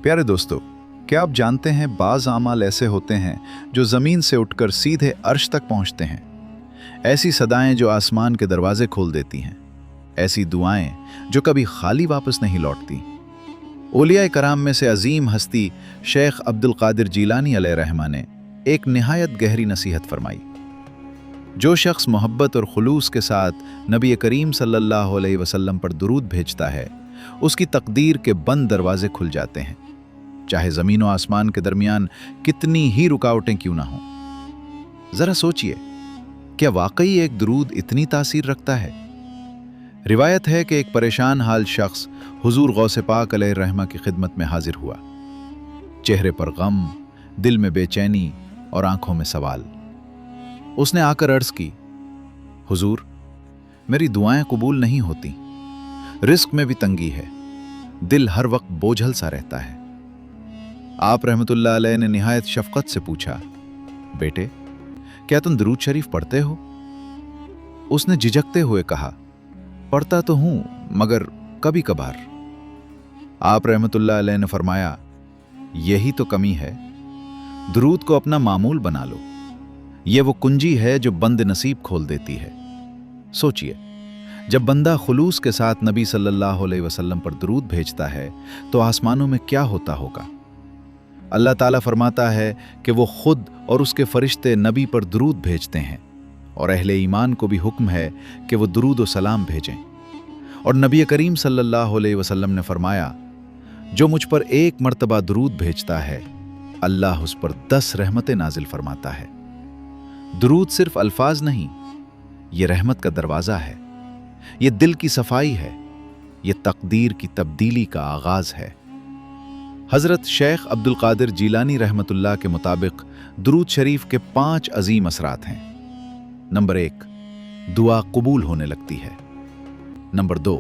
प्यारे दोस्तों, क्या आप जानते हैं बाज़ आमाल ऐसे होते हैं जो ज़मीन से उठकर सीधे अर्श तक पहुंचते हैं। ऐसी सदाएं जो आसमान के दरवाजे खोल देती हैं, ऐसी दुआएं जो कभी खाली वापस नहीं लौटती। औलिया कराम में से अजीम हस्ती शेख अब्दुल कादिर जीलानी अलैहिर्रहमा ने एक निहायत गहरी नसीहत फरमाई। जो शख्स मोहब्बत और खुलूस के साथ नबी करीम सल्लल्लाहु अलैहि वसल्लम पर दुरूद भेजता है, उसकी तकदीर के बंद दरवाजे खुल जाते हैं, चाहे ज़मीन और आसमान के दरमियान कितनी ही रुकावटें क्यों ना हों। ज़रा सोचिए, क्या वाकई एक दुरूद इतनी तासीर रखता है? रिवायत है कि एक परेशान हाल शख्स हुजूर गौसे पाक अलैहिर्रहमा की खिदमत में हाजिर हुआ। चेहरे पर गम, दिल में बेचैनी और आंखों में सवाल। उसने आकर अर्ज की, हुजूर, मेरी दुआएं कबूल नहीं होती, रिस्क में भी तंगी है, दिल हर वक्त बोझल सा रहता है। आप रहमतुल्लाह अलैह ने निहायत शफकत से पूछा, बेटे, क्या तुम दुरूद शरीफ पढ़ते हो? उसने झिझकते हुए कहा, पढ़ता तो हूं, मगर कभी कभार। आप रहमतुल्लाह अलैह ने फरमाया, यही तो कमी है, दुरूद को अपना मामूल बना लो। ये वो कुंजी है जो बंद नसीब खोल देती है। सोचिए, जब बंदा खुलूस के साथ नबी सल्लल्लाहु अलैहि वसल्लम पर दुरूद भेजता है तो आसमानों में क्या होता होगा। अल्लाह ताला फरमाता है कि वो खुद और उसके फरिश्ते नबी पर दुरूद भेजते हैं, और अहले ईमान को भी हुक्म है कि वो दुरूद और सलाम भेजें। और नबी करीम सल्लल्लाहु अलैहि वसल्लम ने फरमाया, जो मुझ पर एक मर्तबा दुरूद भेजता है, अल्लाह उस पर 10 रहमतें नाजिल फरमाता है। दुरूद सिर्फ अल्फाज नहीं, ये रहमत का दरवाज़ा है, ये दिल की सफाई है, ये तकदीर की तब्दीली का आगाज है। हज़रत शेख अब्दुल कादिर जीलानी रहमतुल्लाह के मुताबिक दुरूद शरीफ के 5 अजीम असरात हैं। नंबर 1, दुआ कबूल होने लगती है। नंबर 2,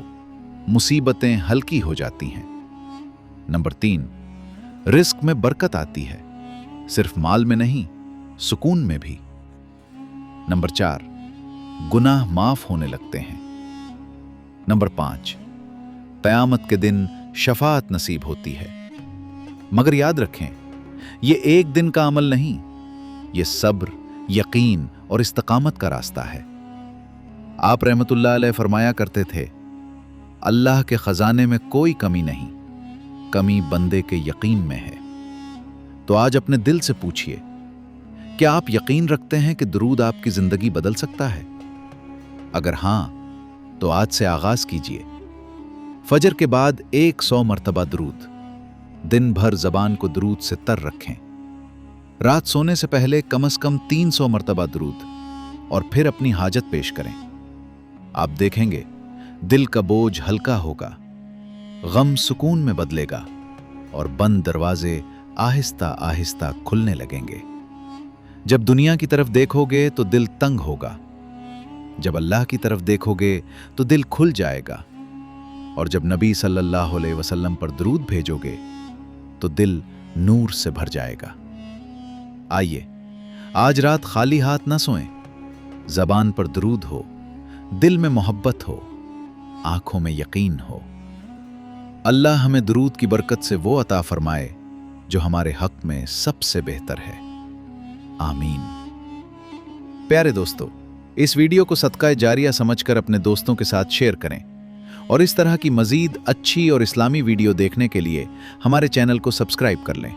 मुसीबतें हल्की हो जाती हैं। नंबर 3, रिस्क में बरकत आती है, सिर्फ माल में नहीं, सुकून में भी। नंबर 4, गुनाह माफ होने लगते हैं। नंबर 5, क़यामत के दिन शफाअत नसीब होती है। मगर याद रखें, ये एक दिन का अमल नहीं, ये सब्र, यकीन और इस्तकामत का रास्ता है। आप रहमतुल्लाह अलैह फरमाया करते थे, अल्लाह के खजाने में कोई कमी नहीं, कमी बंदे के यकीन में है। तो आज अपने दिल से पूछिए, क्या आप यकीन रखते हैं कि दुरूद आपकी जिंदगी बदल सकता है? अगर हां, तो आज से आगाज कीजिए। फजर के बाद 100 मर्तबा दुरूद, दिन भर जबान को दुरूद से तर रखें। रात सोने से पहले कम से कम 300 मर्तबा दुरूद, और फिर अपनी हाजत पेश करें। आप देखेंगे, दिल का बोझ हल्का होगा, गम सुकून में बदलेगा, और बंद दरवाजे आहिस्ता आहिस्ता खुलने लगेंगे। जब दुनिया की तरफ देखोगे तो दिल तंग होगा, जब अल्लाह की तरफ देखोगे तो दिल खुल जाएगा, और जब नबी सल्लल्लाहु अलैहि वसल्लम पर दुरूद भेजोगे तो दिल नूर से भर जाएगा। आइए, आज रात खाली हाथ ना सोएं, जबान पर दुरूद हो, दिल में मोहब्बत हो, आंखों में यकीन हो। अल्लाह हमें दुरूद की बरकत से वो अता फरमाए जो हमारे हक में सबसे बेहतर है। आमीन। प्यारे दोस्तों, इस वीडियो को सदका जारिया समझकर अपने दोस्तों के साथ शेयर करें, और इस तरह की मजीद अच्छी और इस्लामी वीडियो देखने के लिए हमारे चैनल को सब्सक्राइब कर लें।